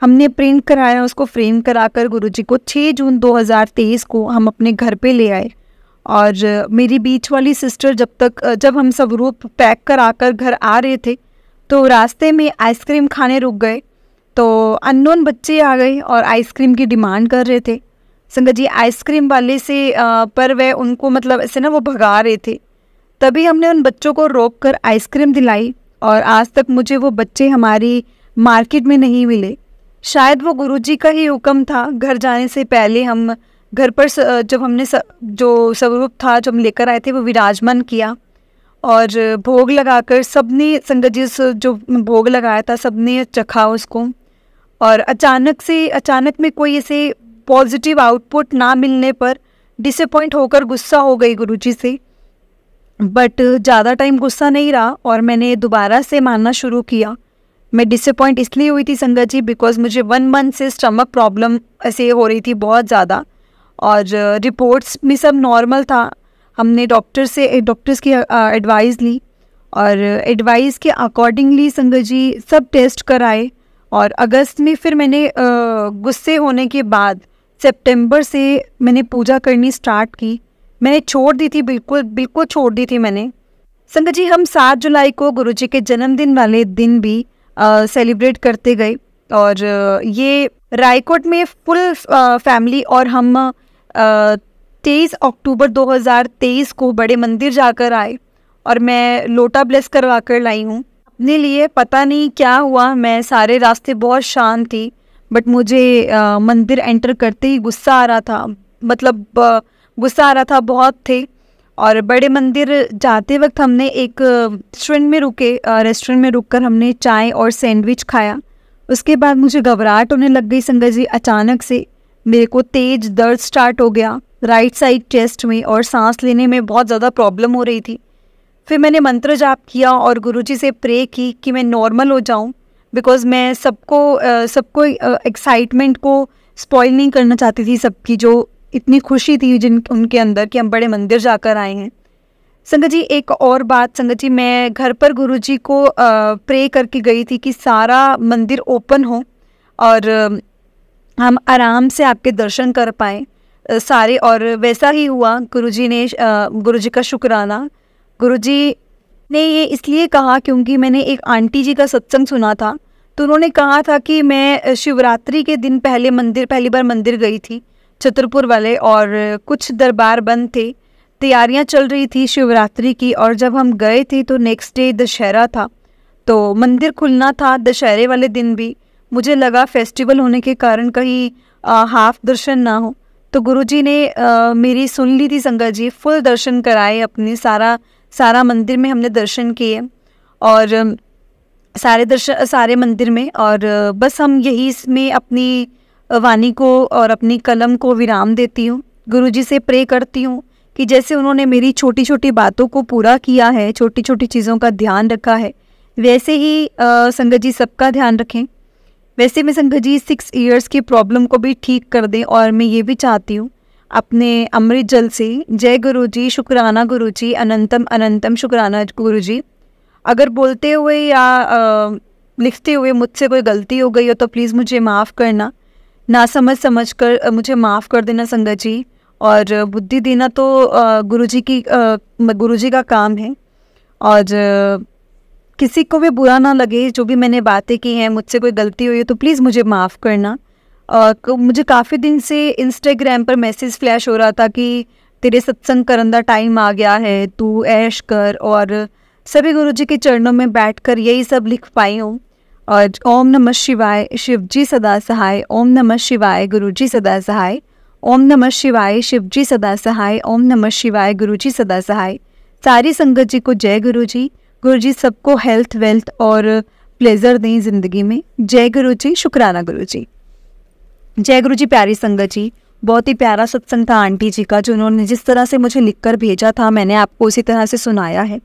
A: हमने प्रिंट कराया, उसको फ्रेम कराकर गुरुजी को 6 जून 2023 को हम अपने घर पे ले आए। और मेरी बीच वाली सिस्टर जब हम स्वरूप पैक कराकर घर आ रहे थे तो रास्ते में आइसक्रीम खाने रुक गए, तो अननोन बच्चे आ गए और आइसक्रीम की डिमांड कर रहे थे। संगत जी आइसक्रीम वाले से पर वह उनको मतलब ऐसे ना वो भगा रहे थे। तभी हमने उन बच्चों को रोक कर आइसक्रीम दिलाई और आज तक मुझे वो बच्चे हमारी मार्केट में नहीं मिले। शायद वो गुरुजी का ही हुक्म था। घर जाने से पहले हम घर पर जब हमने जो स्वरूप था जो हम लेकर आए थे वो विराजमान किया और भोग लगाकर सबने संगत जी जो भोग लगाया था सबने चखा उसको। और अचानक में कोई ऐसे पॉजिटिव आउटपुट ना मिलने पर डिसअपॉइंट होकर गुस्सा हो गई गुरुजी से। बट ज़्यादा टाइम गुस्सा नहीं रहा और मैंने दोबारा से मानना शुरू किया। मैं डिसअपॉइंट इसलिए हुई थी संगत जी बिकॉज मुझे 1 मंथ से स्टमक प्रॉब्लम ऐसे हो रही थी बहुत ज़्यादा और रिपोर्ट्स में सब नॉर्मल था। हमने डॉक्टर्स की एडवाइस ली और एडवाइस के अकॉर्डिंगली संगत जी सब टेस्ट कराए। और अगस्त में फिर मैंने गुस्से होने के बाद सितंबर से मैंने पूजा करनी स्टार्ट की। मैंने छोड़ दी थी, बिल्कुल बिल्कुल छोड़ दी थी मैंने। संगत जी, हम 7 जुलाई को गुरुजी के जन्मदिन वाले दिन भी सेलिब्रेट करते गए, और ये रायकोट में फुल फैमिली, और हम 23 अक्टूबर 2023 को बड़े मंदिर जाकर आए, और मैं लोटा ब्लेस करवा कर लाई हूँ अपने लिए। पता नहीं क्या हुआ, मैं सारे रास्ते बहुत शांत थी, बट मुझे मंदिर एंटर करते ही गुस्सा आ रहा था, मतलब गुस्सा आ रहा था बहुत थे। और बड़े मंदिर जाते वक्त हमने एक रेस्टोरेंट में रुककर हमने चाय और सैंडविच खाया। उसके बाद मुझे घबराहट होने लग गई संगत जी। अचानक से मेरे को तेज दर्द स्टार्ट हो गया राइट साइड चेस्ट में, और सांस लेने में बहुत ज़्यादा प्रॉब्लम हो रही थी। फिर मैंने मंत्र जाप किया और गुरुजी से प्रे की कि मैं नॉर्मल हो जाऊं, बिकॉज़ मैं सबको एक्साइटमेंट को स्पॉइल नहीं करना चाहती थी, सबकी जो इतनी खुशी थी जिन उनके अंदर कि हम बड़े मंदिर जाकर आए हैं। संगत जी, एक और बात संगत जी, मैं घर पर गुरुजी को प्रे करके गई थी कि सारा मंदिर ओपन हो और हम आराम से आपके दर्शन कर पाएँ सारे, और वैसा ही हुआ। गुरुजी का शुक्राना। गुरुजी ने ये इसलिए कहा क्योंकि मैंने एक आंटी जी का सत्संग सुना था, तो उन्होंने कहा था कि मैं शिवरात्रि के दिन पहली बार मंदिर गई थी छतरपुर वाले, और कुछ दरबार बंद थे, तैयारियां चल रही थी शिवरात्रि की, और जब हम गए थे तो नेक्स्ट डे दशहरा था, तो मंदिर खुलना था दशहरे वाले दिन भी। मुझे लगा फेस्टिवल होने के कारण कहीं हाफ दर्शन ना हो, तो गुरुजी ने मेरी सुन ली थी संगत जी, फुल दर्शन कराए अपने, सारा मंदिर में हमने दर्शन किए, और सारे मंदिर में। और बस हम यही इसमें अपनी वाणी को और अपनी कलम को विराम देती हूँ। गुरुजी से प्रे करती हूँ कि जैसे उन्होंने मेरी छोटी छोटी बातों को पूरा किया है, छोटी छोटी चीज़ों का ध्यान रखा है, वैसे ही संगत जी सबका ध्यान रखें। वैसे में संगत जी 6 इयर्स की प्रॉब्लम को भी ठीक कर दें, और मैं ये भी चाहती हूँ अपने अमृत जल से, जय गुरुजी, शुक्राना गुरुजी, अनंतम अनंतम शुक्राना गुरुजी। अगर बोलते हुए या लिखते हुए मुझसे कोई गलती हो गई हो तो प्लीज़ मुझे माफ़ करना, ना समझ कर मुझे माफ़ कर देना संगत जी। और बुद्धि देना तो गुरुजी का काम है, और किसी को भी बुरा ना लगे, जो भी मैंने बातें की हैं, मुझसे कोई गलती हुई है तो प्लीज़ मुझे माफ़ करना। मुझे काफ़ी दिन से इंस्टाग्राम पर मैसेज फ्लैश हो रहा था कि तेरे सत्संग करन दा टाइम आ गया है, तू ऐश कर, और सभी गुरुजी के चरणों में बैठकर यही सब लिख पाई हूँ। और ओम नमः शिवाय, शिवजी सदा सहाय, ओम नमः शिवाय, गुरुजी सदा सहाय, ओम नमः शिवाय, शिवजी सदा सहाय, ओम नमः शिवाय, गुरुजी सदा सहाय। सारी संगत जी को जय गुरुजी। गुरुजी सबको हेल्थ, वेल्थ और प्लेजर दें ज़िंदगी में। जय गुरुजी, शुक्राना गुरुजी। जय गुरुजी। प्यारी संगत जी, बहुत ही प्यारा सत्संग था आंटी जी का, जो उन्होंने जिस तरह से मुझे लिखकर भेजा था, मैंने आपको उसी तरह से सुनाया है।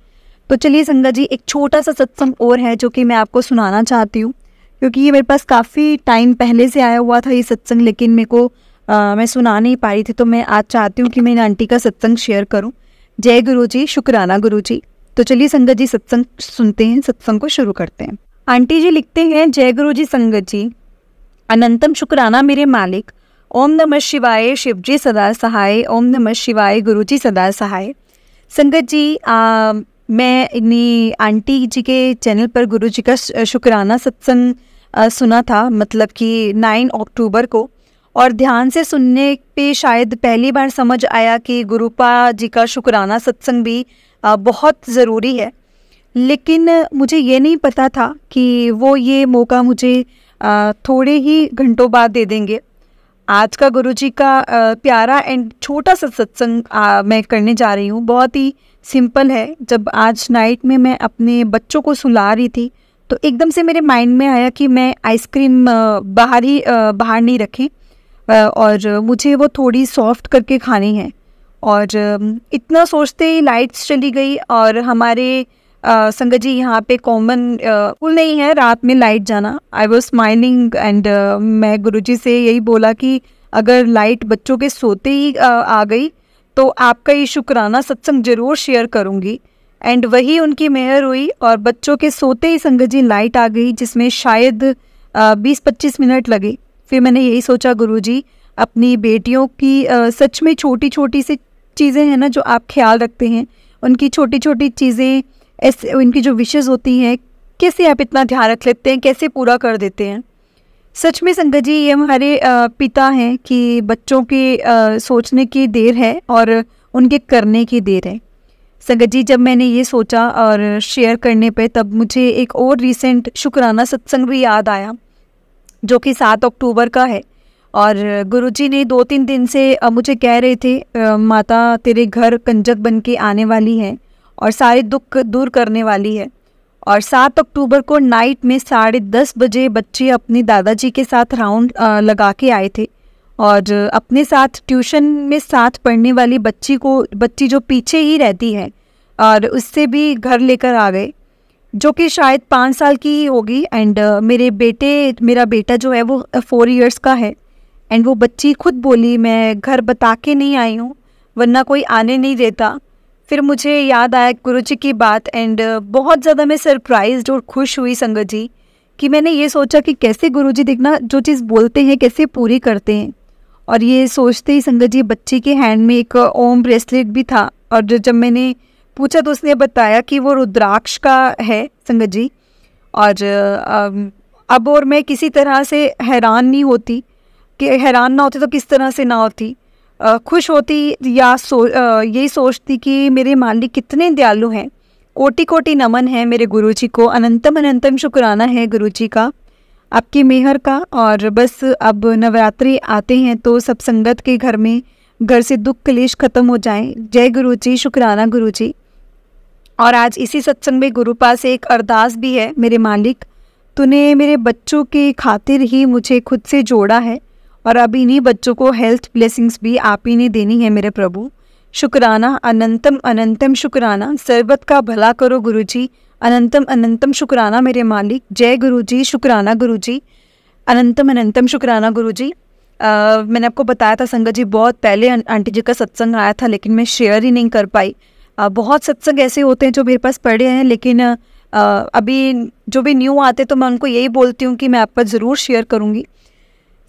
A: तो चलिए संगत जी, एक छोटा सा सत्संग और है जो कि मैं आपको सुनाना चाहती हूँ, क्योंकि ये मेरे पास काफ़ी टाइम पहले से आया हुआ था ये सत्संग, लेकिन मेरे को मैं सुना नहीं पाई थी, तो मैं आज चाहती हूँ कि मैं इन आंटी का सत्संग शेयर करूँ। जय गुरुजी, शुक्राना गुरुजी। तो चलिए संगत जी, सत्संग सुनते हैं, सत्संग को शुरू करते हैं। आंटी जी लिखते हैं, जय गुरुजी संगत जी, अनंतम शुक्राना मेरे मालिक, ओम नमः शिवाय, शिवजी सदा सहाय, ओम नमः शिवाय, गुरुजी सदा सहाय। संगत जी, मैं इन्हीं आंटी जी के चैनल पर गुरुजी का शुक्राना सत्संग सुना था, मतलब कि 9 अक्टूबर को, और ध्यान से सुनने पे शायद पहली बार समझ आया कि गुरुपा जी का शुक्राना सत्संग भी बहुत ज़रूरी है। लेकिन मुझे ये नहीं पता था कि वो ये मौका मुझे थोड़े ही घंटों बाद दे देंगे। आज का गुरुजी का प्यारा एंड छोटा सा सत्संग मैं करने जा रही हूँ। बहुत ही सिंपल है। जब आज नाइट में मैं अपने बच्चों को सुला रही थी, तो एकदम से मेरे माइंड में आया कि मैं आइसक्रीम बाहर नहीं रखें, और मुझे वो थोड़ी सॉफ्ट करके खानी है। और इतना सोचते ही लाइट्स चली गई, और हमारे संगत जी यहाँ पे कॉमन रूल नहीं है रात में लाइट जाना। आई वॉज स्माइलिंग एंड मैं गुरुजी से यही बोला कि अगर लाइट बच्चों के सोते ही आ गई तो आपका ये शुक्राना सत्संग ज़रूर शेयर करूँगी। एंड वही उनकी मेहर हुई, और बच्चों के सोते ही संगत जी लाइट आ गई, जिसमें शायद 20-25 मिनट लगे। फिर मैंने यही सोचा, गुरुजी अपनी बेटियों की सच में छोटी छोटी सी चीज़ें हैं ना जो आप ख्याल रखते हैं, उनकी छोटी छोटी चीज़ें, ऐसे उनकी जो विशेज़ होती हैं, कैसे आप इतना ध्यान रख लेते हैं, कैसे पूरा कर देते हैं। सच में संगत जी, ये हमारे पिता हैं कि बच्चों के सोचने की देर है और उनके करने की देर है। संगत जी, जब मैंने ये सोचा और शेयर करने पे, तब मुझे एक और रीसेंट शुक्राना सत्संग भी याद आया, जो कि 7 अक्टूबर का है। और गुरुजी ने 2-3 दिन से मुझे कह रहे थे, माता तेरे घर कंजक बन के आने वाली है और सारे दुख दूर करने वाली है। और 7 अक्टूबर को नाइट में 10:30 बजे बच्चे अपने दादाजी के साथ राउंड लगा के आए थे और अपने साथ ट्यूशन में साथ पढ़ने वाली बच्ची जो पीछे ही रहती है, और उससे भी घर लेकर आ गए, जो कि शायद 5 साल की ही होगी। एंड मेरा बेटा जो है वो 4 इयर्स का है। एंड वो बच्ची खुद बोली, मैं घर बता के नहीं आई हूँ, वरना कोई आने नहीं देता। फिर मुझे याद आया गुरुजी की बात, एंड बहुत ज़्यादा मैं सरप्राइज्ड और खुश हुई संगत जी, कि मैंने ये सोचा कि कैसे गुरुजी देखना जो चीज़ बोलते हैं कैसे पूरी करते हैं। और ये सोचते ही संगत जी, बच्ची के हैंड में एक ओम ब्रेसलेट भी था, और जब मैंने पूछा तो उसने बताया कि वो रुद्राक्ष का है संगत जी। और अब और मैं किसी तरह से हैरान नहीं होती, कि हैरान ना होती तो किस तरह से ना होती, खुश होती या यही सोचती कि मेरे मालिक कितने दयालु हैं। कोटि कोटि नमन है मेरे गुरुजी को, अनंतम अनंतम शुक्राना है गुरुजी का, आपकी मेहर का। और बस अब नवरात्रि आते हैं तो सब संगत के घर से दुख क्लेश खत्म हो जाएं। जय गुरुजी, शुक्राना गुरुजी। और आज इसी सत्संग में गुरु पास एक अरदास भी है, मेरे मालिक तूने मेरे बच्चों के खातिर ही मुझे खुद से जोड़ा है, और अब इन्हीं बच्चों को हेल्थ ब्लेसिंग्स भी आप ही ने देनी है मेरे प्रभु। शुक्राना, अनंतम अनंतम शुक्राना, सर्वत का भला करो गुरुजी, अनंतम अनंतम शुक्राना मेरे मालिक। जय गुरुजी, शुक्राना गुरुजी, अनंतम अनंतम शुक्राना गुरुजी। मैंने आपको बताया था संगत जी, बहुत पहले आंटी जी का सत्संग आया था, लेकिन मैं शेयर ही नहीं कर पाई। बहुत सत्संग ऐसे होते हैं जो मेरे पास पड़े हैं, लेकिन अभी जो भी न्यू आते तो मैं उनको यही बोलती हूँ कि मैं आप पर ज़रूर शेयर करूँगी।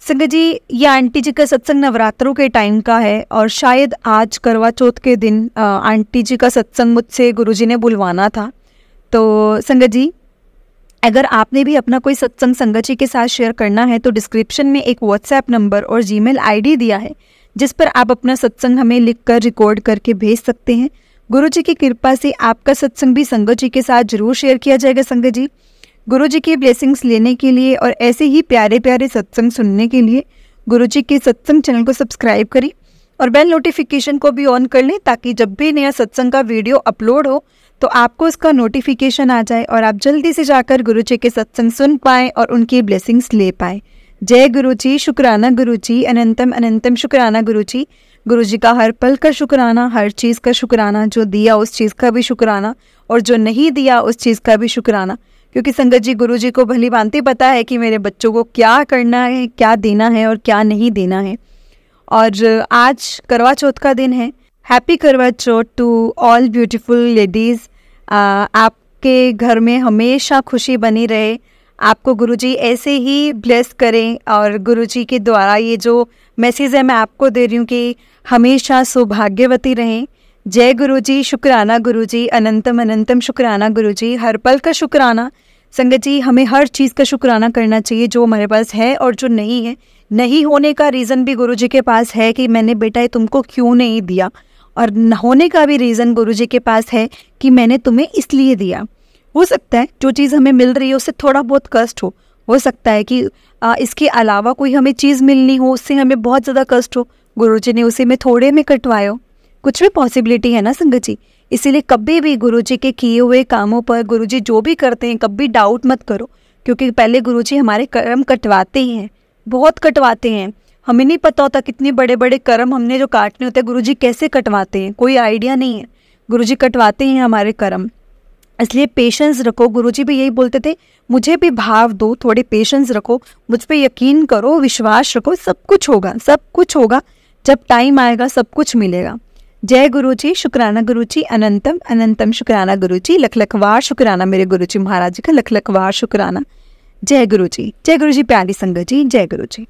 A: संगत जी, ये आंटी जी का सत्संग नवरात्रों के टाइम का है, और शायद आज करवा चौथ के दिन आंटी जी का सत्संग मुझसे गुरुजी ने बुलवाना था। तो संगत जी, अगर आपने भी अपना कोई सत्संग संगत जी के साथ शेयर करना है तो डिस्क्रिप्शन में एक व्हाट्सएप नंबर और जीमेल आईडी दिया है, जिस पर आप अपना सत्संग हमें लिखकर रिकॉर्ड करके भेज सकते हैं। गुरुजी की कृपा से आपका सत्संग भी संगत जी के साथ जरूर शेयर किया जाएगा। संगत जी, गुरुजी की ब्लेसिंग्स लेने के लिए और ऐसे ही प्यारे प्यारे सत्संग सुनने के लिए गुरुजी के सत्संग चैनल को सब्सक्राइब करें और बेल नोटिफिकेशन को भी ऑन कर लें, ताकि जब भी नया सत्संग का वीडियो अपलोड हो तो आपको उसका नोटिफिकेशन आ जाए और आप जल्दी से जाकर गुरुजी के सत्संग सुन पाएँ और उनकी ब्लेसिंग्स ले पाएँ। जय गुरुजी, शुक्राना गुरुजी, अनंतम अनंतम शुक्राना गुरुजी। गुरुजी का हर पल का शुक्राना, हर चीज़ का शुक्राना, जो दिया उस चीज़ का भी शुक्राना और जो नहीं दिया उस चीज़ का भी शुक्राना। क्योंकि संगत जी, गुरुजी को भली भांति पता है कि मेरे बच्चों को क्या करना है, क्या देना है और क्या नहीं देना है। और आज करवा चौथ का दिन है। हैप्पी करवा चौथ टू ऑल ब्यूटीफुल लेडीज़। आपके घर में हमेशा खुशी बनी रहे, आपको गुरुजी ऐसे ही ब्लेस करें। और गुरुजी के द्वारा ये जो मैसेज है मैं आपको दे रही हूँ कि हमेशा सौभाग्यवती रहें। जय गुरुजी, शुक्राना गुरुजी, अनंतम अनंतम शुक्राना गुरुजी, हर पल का शुक्राना। संगत जी, हमें हर चीज़ का शुक्राना करना चाहिए जो हमारे पास है और जो नहीं है। नहीं होने का रीज़न भी गुरुजी के पास है कि मैंने बेटा ये तुमको क्यों नहीं दिया, और न होने का भी रीज़न गुरुजी के पास है कि मैंने तुम्हें इसलिए दिया। हो सकता है जो चीज़ हमें मिल रही है उससे थोड़ा बहुत कष्ट हो सकता है कि इसके अलावा कोई हमें चीज़ मिलनी हो, उससे हमें बहुत ज़्यादा कष्ट हो, गुरुजी ने उसे में थोड़े में कटवाया हो, कुछ भी पॉसिबिलिटी है ना संगत जी। इसीलिए कभी भी गुरुजी के किए हुए कामों पर, गुरुजी जो भी करते हैं, कभी डाउट मत करो, क्योंकि पहले गुरुजी हमारे कर्म कटवाते ही हैं, बहुत कटवाते हैं। हमें नहीं पता होता कितने बड़े बड़े कर्म हमने जो काटने होते हैं, गुरुजी कैसे कटवाते हैं, कोई आइडिया नहीं है। गुरुजी कटवाते हैं हमारे कर्म, इसलिए पेशेंस रखो। गुरुजी भी यही बोलते थे, मुझे भी भाव दो, थोड़े पेशेंस रखो, मुझ पे यकीन करो, विश्वास रखो, सब कुछ होगा, सब कुछ होगा, जब टाइम आएगा सब कुछ मिलेगा। जय गुरुजी, शुक्राना गुरुजी, अनंतम अनंतम शुक्राना गुरुजी, लख लखवार शुक्राना मेरे गुरुजी महाराज जी का, लख लखवार शुक्राना। जय गुरुजी, प्यारी संगत जी, जय गुरुजी।